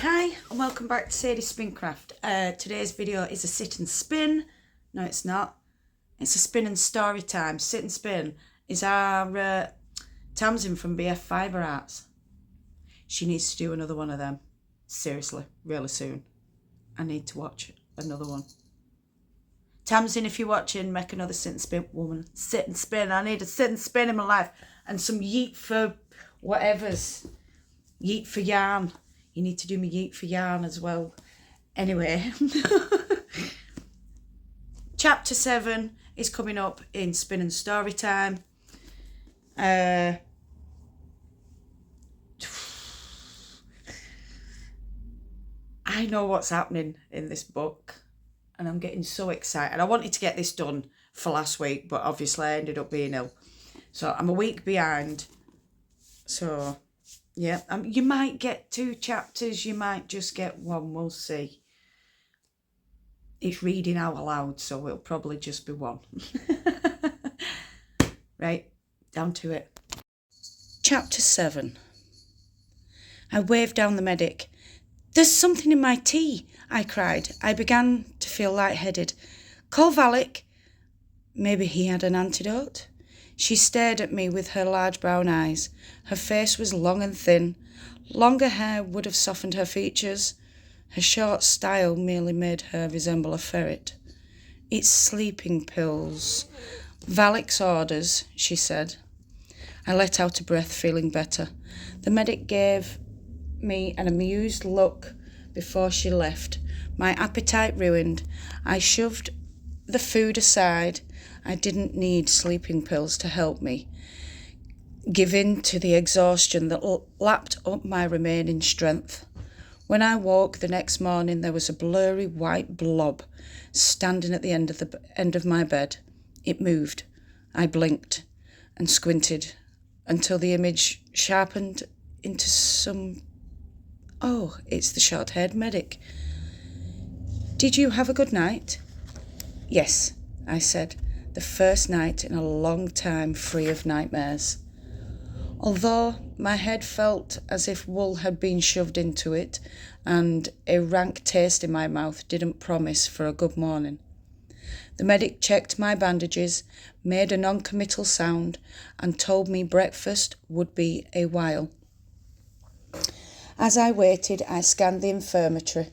Hi and welcome back to Sadie's Spincraft. Today's video is a sit and spin. No, it's not. It's a spin and story time. Sit and spin is our Tamsin from BF Fibre Arts. She needs to do another one of them. Seriously, really soon. I need to watch another one. Tamsin, if you're watching, make another sit and spin, woman. Sit and spin. I need a sit and spin in my life. And some yeet for whatever's. Yeet for yarn. You need to do me yeet for yarn as well. Anyway, chapter 7 is coming up in Spin and Story Time. I know what's happening in this book and I'm getting so excited. I wanted to get this done for last week, but obviously I ended up being ill. So I'm a week behind. So yeah, you might get 2 chapters, you might just get 1, we'll see. It's reading out aloud, so it'll probably just be 1. Right, down to it. Chapter 7. I waved down the medic. "There's something in my tea," I cried. I began to feel lightheaded. "Call Valak." Maybe he had an antidote? She stared at me with her large brown eyes. Her face was long and thin. Longer hair would have softened her features. Her short style merely made her resemble a ferret. "It's sleeping pills. Valak's orders," she said. I let out a breath, feeling better. The medic gave me an amused look before she left. My appetite ruined. I shoved the food aside. I didn't need sleeping pills to help me give in to the exhaustion that lapped up my remaining strength. When I woke the next morning, there was a blurry white blob standing at the end of my bed. It moved. I blinked and squinted until the image sharpened into some... Oh, it's the short-haired medic. "Did you have a good night?" "Yes," I said. The first night in a long time free of nightmares. Although my head felt as if wool had been shoved into it and a rank taste in my mouth didn't promise for a good morning. The medic checked my bandages, made a non-committal sound, and told me breakfast would be a while. As I waited, I scanned the infirmary.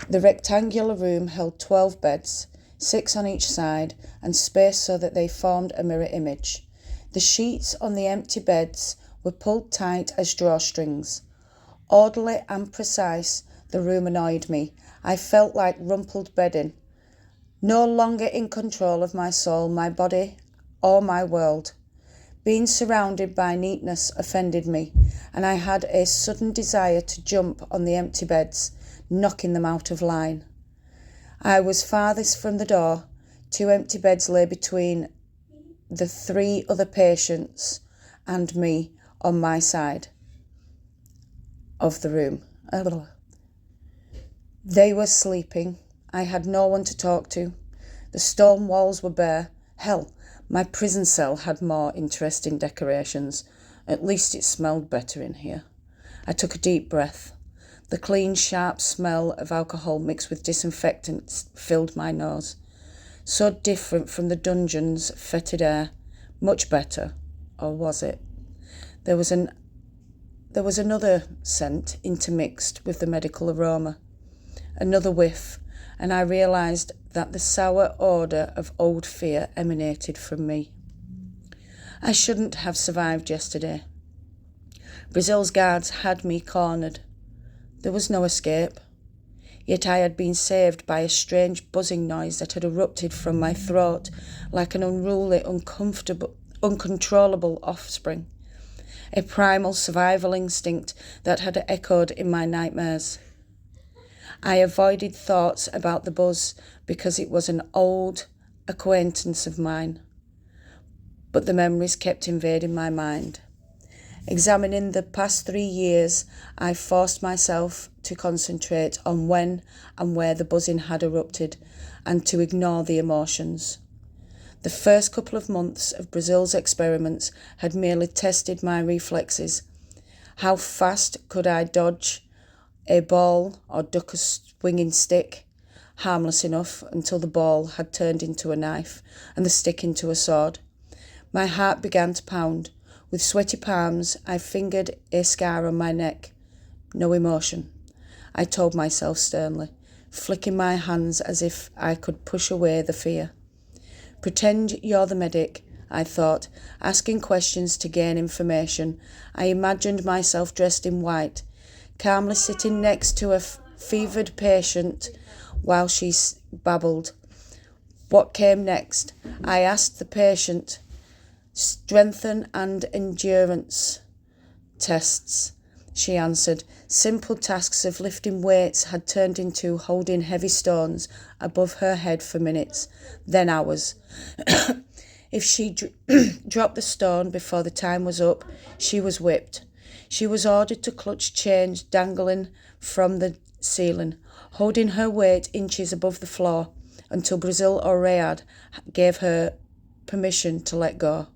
The rectangular room held 12 beds, 6 on each side, and spaced so that they formed a mirror image. The sheets on the empty beds were pulled tight as drawstrings. Orderly and precise, the room annoyed me. I felt like rumpled bedding. No longer in control of my soul, my body, or my world. Being surrounded by neatness offended me, and I had a sudden desire to jump on the empty beds, knocking them out of line. I was farthest from the door. 2 empty beds lay between the 3 other patients and me on my side of the room. They were sleeping. I had no one to talk to. The stone walls were bare. Hell, my prison cell had more interesting decorations. At least it smelled better in here. I took a deep breath. The clean, sharp smell of alcohol mixed with disinfectants filled my nose. So different from the dungeon's fetid air. Much better. Or was it? There was another scent intermixed with the medical aroma. Another whiff, and I realised that the sour odour of old fear emanated from me. I shouldn't have survived yesterday. Brazil's guards had me cornered. There was no escape. Yet I had been saved by a strange buzzing noise that had erupted from my throat like an unruly, uncontrollable offspring. A primal survival instinct that had echoed in my nightmares. I avoided thoughts about the buzz because it was an old acquaintance of mine. But the memories kept invading my mind. Examining the past 3 years, I forced myself to concentrate on when and where the buzzing had erupted and to ignore the emotions. The first couple of months of Brazil's experiments had merely tested my reflexes. How fast could I dodge a ball or duck a swinging stick, harmless enough until the ball had turned into a knife and the stick into a sword. My heart began to pound. With sweaty palms, I fingered a scar on my neck. No emotion, I told myself sternly, flicking my hands as if I could push away the fear. Pretend you're the medic, I thought, asking questions to gain information. I imagined myself dressed in white, calmly sitting next to a fevered patient while she babbled. What came next? I asked the patient. Strength and endurance tests, she answered. Simple tasks of lifting weights had turned into holding heavy stones above her head for minutes, then hours. If she dropped the stone before the time was up, she was whipped. She was ordered to clutch chains dangling from the ceiling, holding her weight inches above the floor until Brazil or Rayad gave her permission to let go.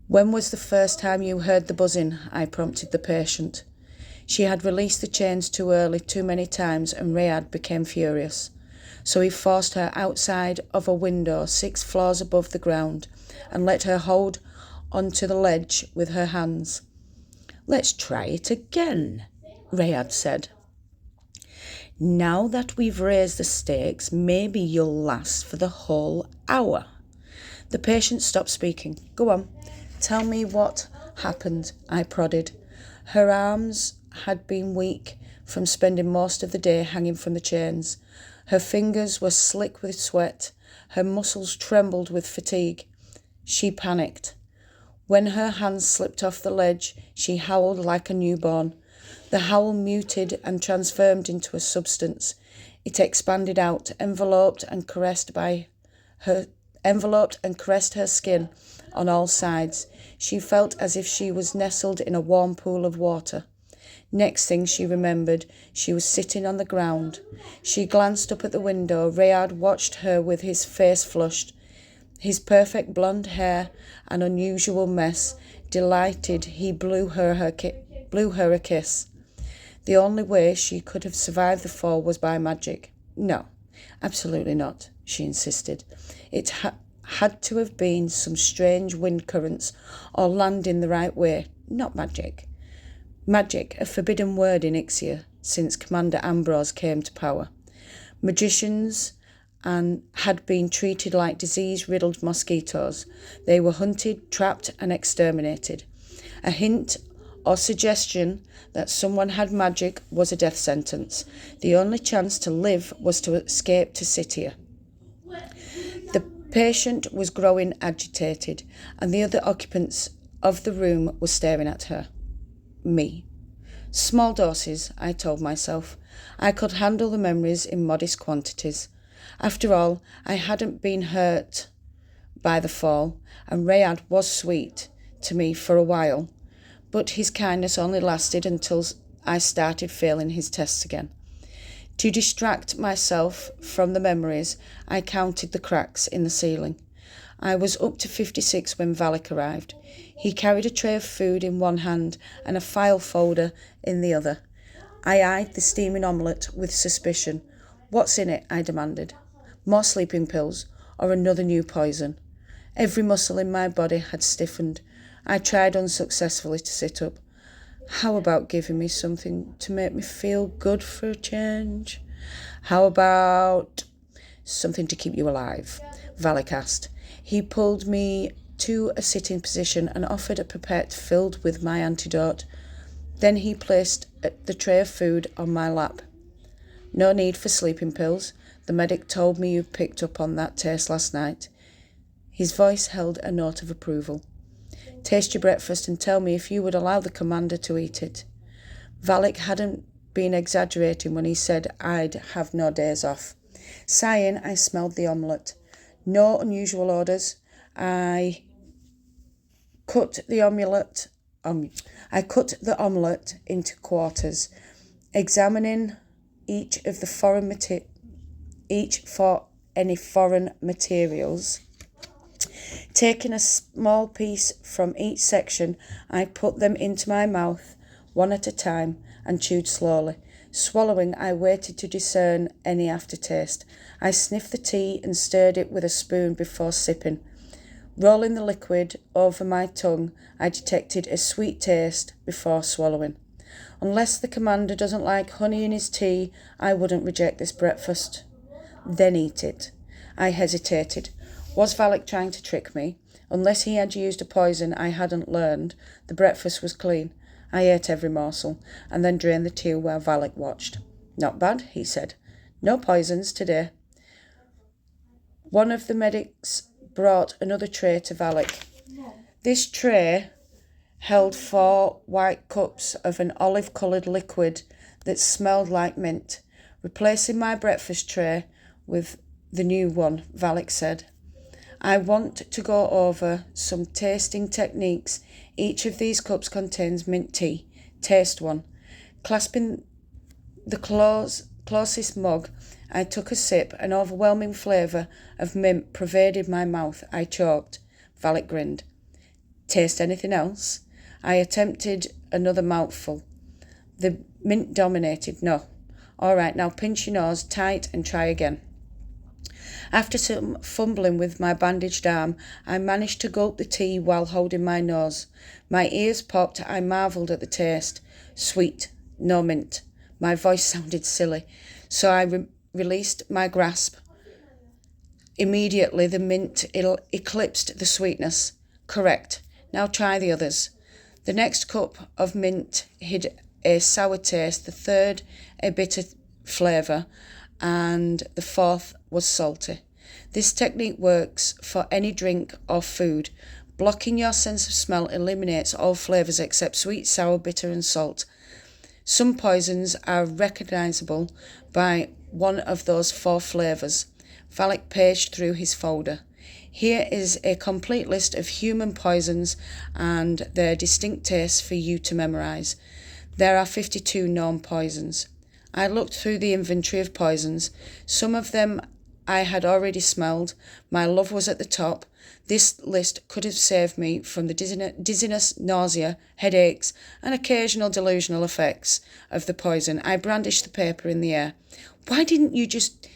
When was the first time you heard the buzzing? I prompted the patient. She had released the chains too early, too many times, and Rayad became furious. So he forced her outside of a window 6 floors above the ground and let her hold onto the ledge with her hands. Let's try it again, Rayad said. Now that we've raised the stakes, maybe you'll last for the whole hour. The patient stopped speaking. Go on. Tell me what happened, I prodded. Her arms had been weak from spending most of the day hanging from the chains. Her fingers were slick with sweat. Her muscles trembled with fatigue. She panicked. When her hands slipped off the ledge, she howled like a newborn. The howl muted and transformed into a substance. It expanded out, enveloped and caressed her skin on all sides. She felt as if she was nestled in a warm pool of water. Next thing she remembered, she was sitting on the ground. She glanced up at the window. Rayad watched her with his face flushed, his perfect blonde hair an unusual mess. Delighted, he blew her a kiss. The only way she could have survived the fall was by magic. No, absolutely not, she insisted. It had to have been some strange wind currents or landing the right way, not magic. Magic, a forbidden word in Ixia since Commander Ambrose came to power. Magicians had been treated like disease-riddled mosquitoes. They were hunted, trapped and exterminated. A hint or suggestion that someone had magic was a death sentence. The only chance to live was to escape to Sitia. The patient was growing agitated, and the other occupants of the room were staring at her. Me. Small doses, I told myself. I could handle the memories in modest quantities. After all, I hadn't been hurt by the fall, and Rayad was sweet to me for a while, but his kindness only lasted until I started failing his tests again. To distract myself from the memories, I counted the cracks in the ceiling. I was up to 56 when Valak arrived. He carried a tray of food in one hand and a file folder in the other. I eyed the steaming omelette with suspicion. What's in it? I demanded. More sleeping pills or another new poison? Every muscle in my body had stiffened. I tried unsuccessfully to sit up. How about giving me something to make me feel good for a change? How about something to keep you alive? Valak asked. He pulled me to a sitting position and offered a pipette filled with my antidote. Then he placed the tray of food on my lap. No need for sleeping pills. The medic told me you picked up on that taste last night. His voice held a note of approval. Taste your breakfast and tell me if you would allow the commander to eat it. Valak hadn't been exaggerating when he said I'd have no days off. Sighing, I smelled the omelette. No unusual odours. I cut the omelette into quarters, examining each for any foreign materials. Taking a small piece from each section, I put them into my mouth, one at a time. and chewed slowly. Swallowing, I waited to discern any aftertaste. I sniffed the tea and stirred it with a spoon before sipping. Rolling the liquid over my tongue, I detected a sweet taste before swallowing. Unless the commander doesn't like honey in his tea, I wouldn't reject this breakfast. Then eat it. I hesitated. Was Valak trying to trick me? Unless he had used a poison I hadn't learned, the breakfast was clean. I ate every morsel, and then drained the tea while Valak watched. Not bad, he said. No poisons today. One of the medics brought another tray to Valak. This tray held 4 white cups of an olive-coloured liquid that smelled like mint. Replacing my breakfast tray with the new one, Valak said, I want to go over some tasting techniques. Each of these cups contains mint tea. Taste one. Clasping the closest mug, I took a sip. An overwhelming flavour of mint pervaded my mouth. I choked. Valak grinned. Taste anything else? I attempted another mouthful. The mint dominated. No. All right, now pinch your nose tight and try again. After some fumbling with my bandaged arm, I managed to gulp the tea while holding my nose. My ears popped. I marvelled at the taste. Sweet, no mint. My voice sounded silly, so I released my grasp. Immediately, the mint eclipsed the sweetness. Correct. Now try the others. The next cup of mint hid a sour taste, the third a bitter flavour, and the fourth was salty. This technique works for any drink or food. Blocking your sense of smell eliminates all flavours except sweet, sour, bitter and salt. Some poisons are recognisable by one of those 4 flavours. Valak paged through his folder. Here is a complete list of human poisons and their distinct tastes for you to memorise. There are 52 known poisons. I looked through the inventory of poisons. Some of them I had already smelled. My love was at the top. This list could have saved me from the dizziness, nausea, headaches, and occasional delusional effects of the poison. I brandished the paper in the air. Why didn't you just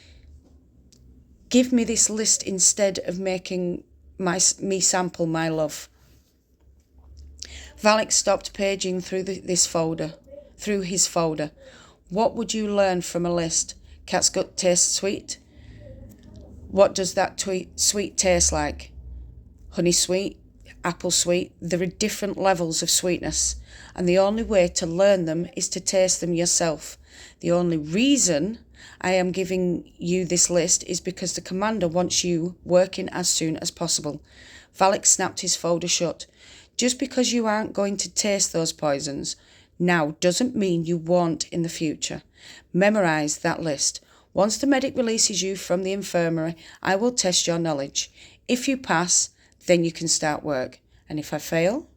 give me this list instead of making me sample my love? Valak stopped paging through his folder. What would you learn from a list? Cat's gut tastes sweet. What does that sweet taste like? Honey sweet, apple sweet. There are different levels of sweetness, and the only way to learn them is to taste them yourself. The only reason I am giving you this list is because the commander wants you working as soon as possible. Valak snapped his folder shut. Just because you aren't going to taste those poisons now doesn't mean you won't in the future. Memorise that list. Once the medic releases you from the infirmary, I will test your knowledge. If you pass, then you can start work. And if I fail,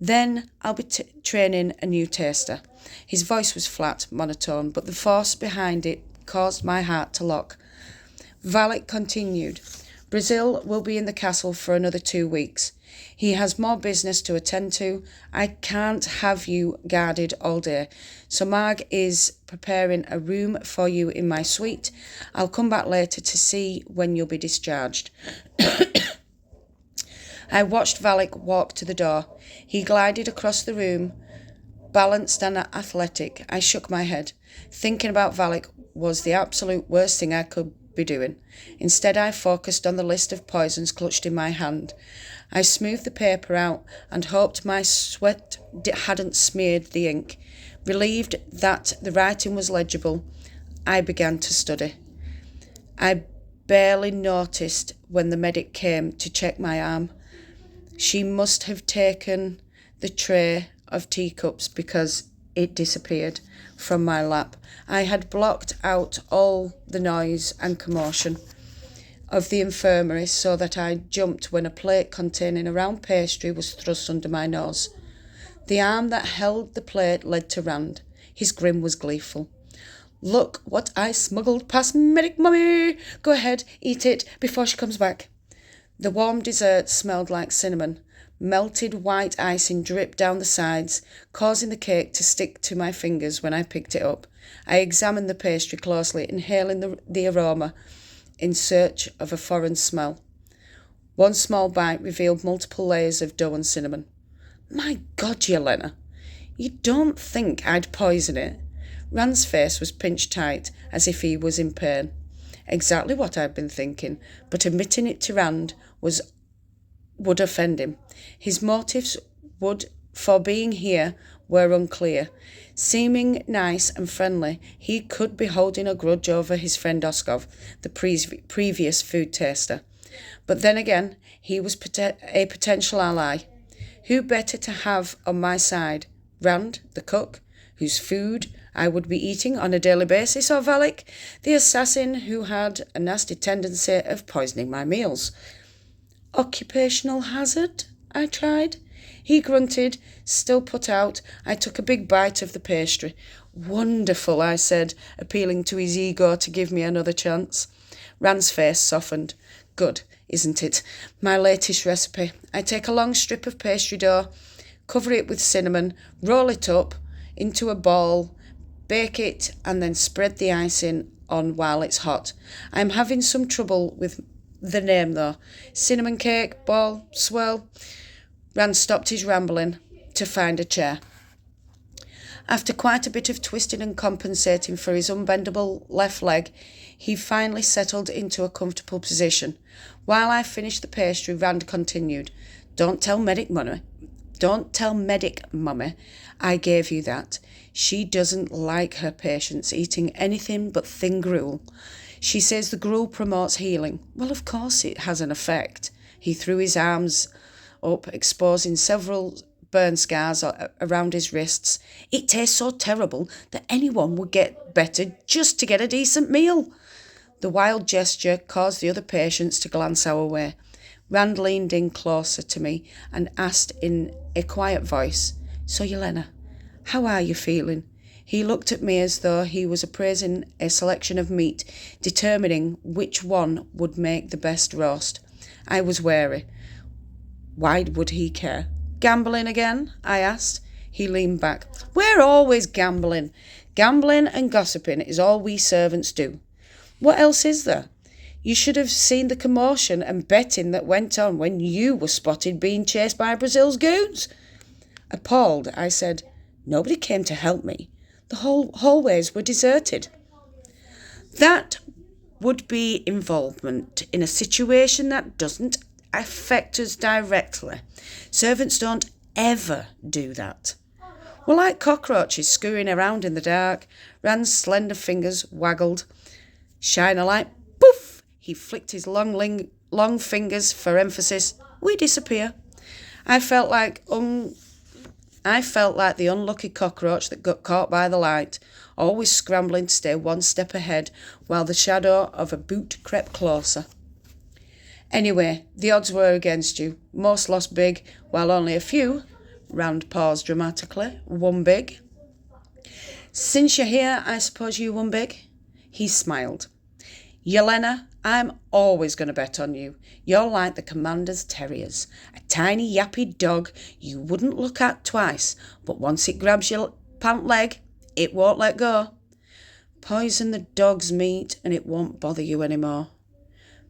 then I'll be training a new taster. His voice was flat, monotone, but the force behind it caused my heart to lock. Valak continued. Brazil will be in the castle for another 2 weeks. He has more business to attend to. I can't have you guarded all day. So Marg is preparing a room for you in my suite. I'll come back later to see when you'll be discharged. I watched Valak walk to the door. He glided across the room, balanced and athletic. I shook my head. Thinking about Valak was the absolute worst thing I could be doing. Instead, I focused on the list of poisons clutched in my hand. I smoothed the paper out and hoped my sweat hadn't smeared the ink. Relieved that the writing was legible, I began to study. I barely noticed when the medic came to check my arm. She must have taken the tray of teacups because it disappeared from my lap. I had blocked out all the noise and commotion of the infirmary so that I jumped when a plate containing a round pastry was thrust under my nose. The arm that held the plate led to Rand. His grin was gleeful. Look what I smuggled past medic mummy. Go ahead, eat it before she comes back. The warm dessert smelled like cinnamon. Melted white icing dripped down the sides, causing the cake to stick to my fingers when I picked it up. I examined the pastry closely, inhaling the aroma in search of a foreign smell. One small bite revealed multiple layers of dough and cinnamon. My God, Yelena, you don't think I'd poison it? Rand's face was pinched tight, as if he was in pain. Exactly what I'd been thinking, but admitting it to Rand would offend him. His motives for being here were unclear. Seeming nice and friendly, he could be holding a grudge over his friend Oskov, the previous food taster. But then again, he was a potential ally. Who better to have on my side? Rand, the cook, whose food I would be eating on a daily basis, or Valak, the assassin who had a nasty tendency of poisoning my meals? Occupational hazard? I tried. He grunted, still put out. I took a big bite of the pastry. Wonderful, I said, appealing to his ego to give me another chance. Rand's face softened. Good, isn't it? My latest recipe. I take a long strip of pastry dough, cover it with cinnamon, roll it up into a ball, bake it, and then spread the icing on while it's hot. I'm having some trouble with the name, though. Cinnamon cake, ball, swirl. Rand stopped his rambling to find a chair. After quite a bit of twisting and compensating for his unbendable left leg, he finally settled into a comfortable position. While I finished the pastry, Rand continued, Don't tell Medic Mummy I gave you that. She doesn't like her patients eating anything but thin gruel. She says the gruel promotes healing. Well, of course it has an effect. He threw his arms up, exposing several burn scars around his wrists. It tastes so terrible that anyone would get better just to get a decent meal. The wild gesture caused the other patients to glance our way. Rand leaned in closer to me and asked in a quiet voice, So, Yelena, how are you feeling? He looked at me as though he was appraising a selection of meat, determining which one would make the best roast. I was wary. Why would he care? Gambling again? I asked. He leaned back. We're always gambling. Gambling and gossiping is all we servants do. What else is there? You should have seen the commotion and betting that went on when you were spotted being chased by Brazil's goons. Appalled, I said, Nobody came to help me. The whole hallways were deserted. That would be involvement in a situation that doesn't affect us directly. Servants don't ever do that. We're like cockroaches scurrying around in the dark. Rand's slender fingers waggled. Shine a light, poof! He flicked his long fingers for emphasis. We disappear. I felt like the unlucky cockroach that got caught by the light, always scrambling to stay one step ahead while the shadow of a boot crept closer. Anyway, the odds were against you. Most lost big, while only a few, Rand paused dramatically, won big. Since you're here, I suppose you won big? He smiled. Yelena, I'm always going to bet on you. You're like the commander's terriers. A tiny yappy dog you wouldn't look at twice, but once it grabs your pant leg, it won't let go. Poison the dog's meat and it won't bother you anymore.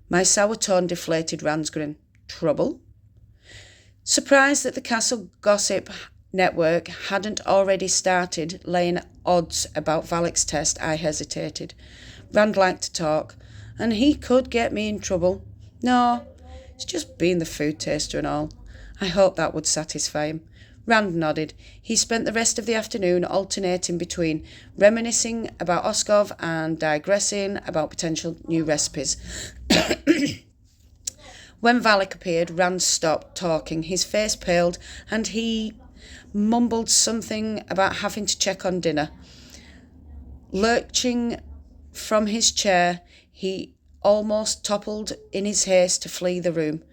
My sour tone deflated Rand's grin. Trouble? Surprised that the Castle Gossip Network hadn't already started laying odds about Valak's test, I hesitated. Rand liked to talk, and he could get me in trouble. No, it's just being the food taster and all. I hoped that would satisfy him. Rand nodded. He spent the rest of the afternoon alternating between reminiscing about Oskov and digressing about potential new recipes. When Valak appeared, Rand stopped talking. His face paled, and he mumbled something about having to check on dinner. Lurching from his chair, he almost toppled in his haste to flee the room.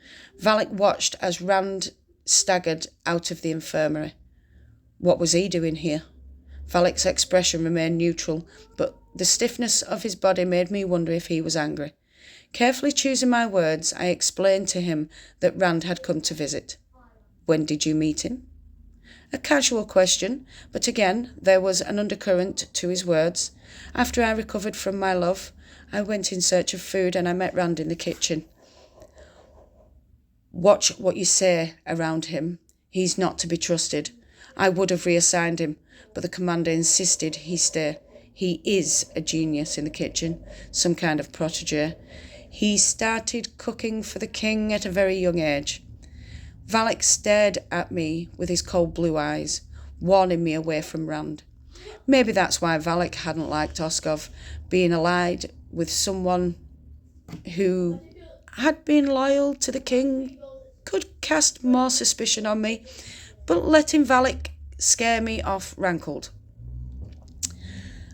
Valak watched as Rand staggered out of the infirmary. What was he doing here? Valak's expression remained neutral, but the stiffness of his body made me wonder if he was angry. Carefully choosing my words, I explained to him that Rand had come to visit. When did you meet him? A casual question, but again there was an undercurrent to his words. After I recovered from my love, I went in search of food and I met Rand in the kitchen. Watch what you say around him. He's not to be trusted. I would have reassigned him, but the commander insisted he stay. He is a genius in the kitchen, some kind of protege. He started cooking for the king at a very young age. Valak stared at me with his cold blue eyes, warning me away from Rand. Maybe that's why Valak hadn't liked Oskov. Being allied with someone who had been loyal to the king could cast more suspicion on me, but letting Valak scare me off rankled.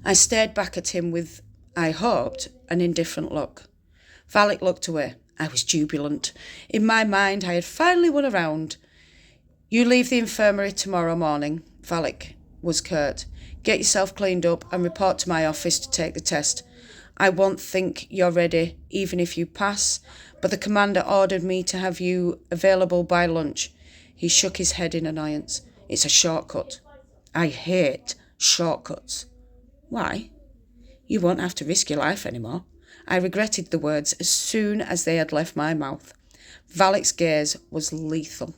I stared back at him with, I hoped, an indifferent look. Valak looked away. I was jubilant. In my mind, I had finally won a round. You leave the infirmary tomorrow morning, Valak was curt. Get yourself cleaned up and report to my office to take the test. I won't think you're ready, even if you pass, but the commander ordered me to have you available by lunch. He shook his head in annoyance. It's a shortcut. I hate shortcuts. Why? You won't have to risk your life anymore. I regretted the words as soon as they had left my mouth. Valak's gaze was lethal.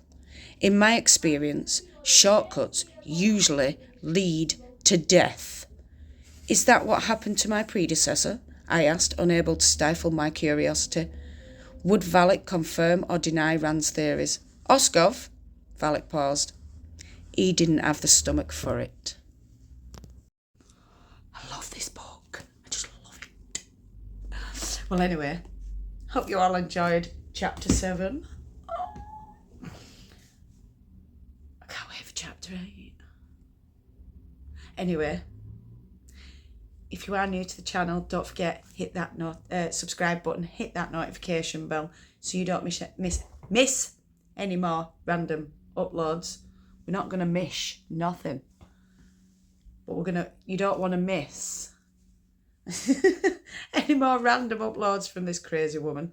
In my experience, shortcuts usually lead to death. Is that what happened to my predecessor? I asked, unable to stifle my curiosity. Would Valak confirm or deny Rand's theories? Oskov? Valak paused. He didn't have the stomach for it. I love this book. I just love it. Well, anyway, hope you all enjoyed chapter 7. I can't wait for chapter 8. Anyway, if you are new to the channel, don't forget, hit that subscribe button, hit that notification bell so you don't miss any more random uploads. We're not going to miss nothing. But you don't want to miss any more random uploads from this crazy woman.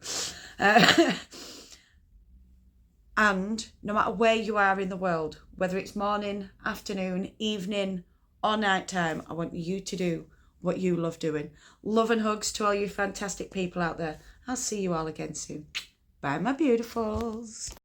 And no matter where you are in the world, whether it's morning, afternoon, evening, or night time, I want you to do what you love doing. Love and hugs to all you fantastic people out there. I'll see you all again soon. Bye, my beautifuls.